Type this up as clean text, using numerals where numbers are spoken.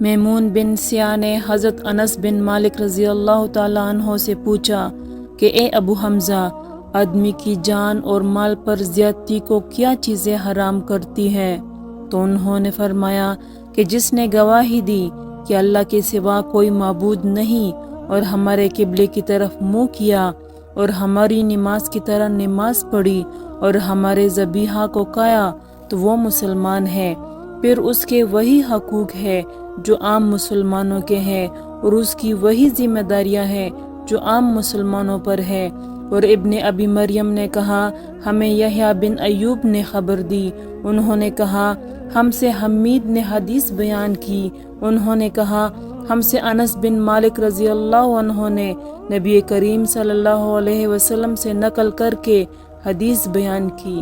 میمون بن سیاح نے حضرت انس بن مالک رضی اللہ تعالیٰ عنہ سے پوچھا کہ اے ابو حمزہ، آدمی کی جان اور مال پر زیادتی کو کیا چیزیں حرام کرتی ہے؟ تو انہوں نے فرمایا کہ جس نے گواہی دی کہ اللہ کے سوا کوئی معبود نہیں اور ہمارے قبلے کی طرف منہ کیا اور ہماری نماز کی طرح نماز پڑھی اور ہمارے ذبیحہ کو کھایا تو وہ مسلمان ہے۔ پھر اس کے وہی حقوق ہے جو عام مسلمانوں کے ہیں، اور اس کی وہی ذمہ داریاں ہیں جو عام مسلمانوں پر ہے۔ اور ابن ابی مریم نے کہا ہمیں یحییٰ بن ایوب نے خبر دی، انہوں نے کہا ہم سے حمید نے حدیث بیان کی، انہوں نے کہا ہم سے انس بن مالک رضی اللہ عنہ نے نبی کریم صلی اللہ علیہ وسلم سے نقل کر کے حدیث بیان کی۔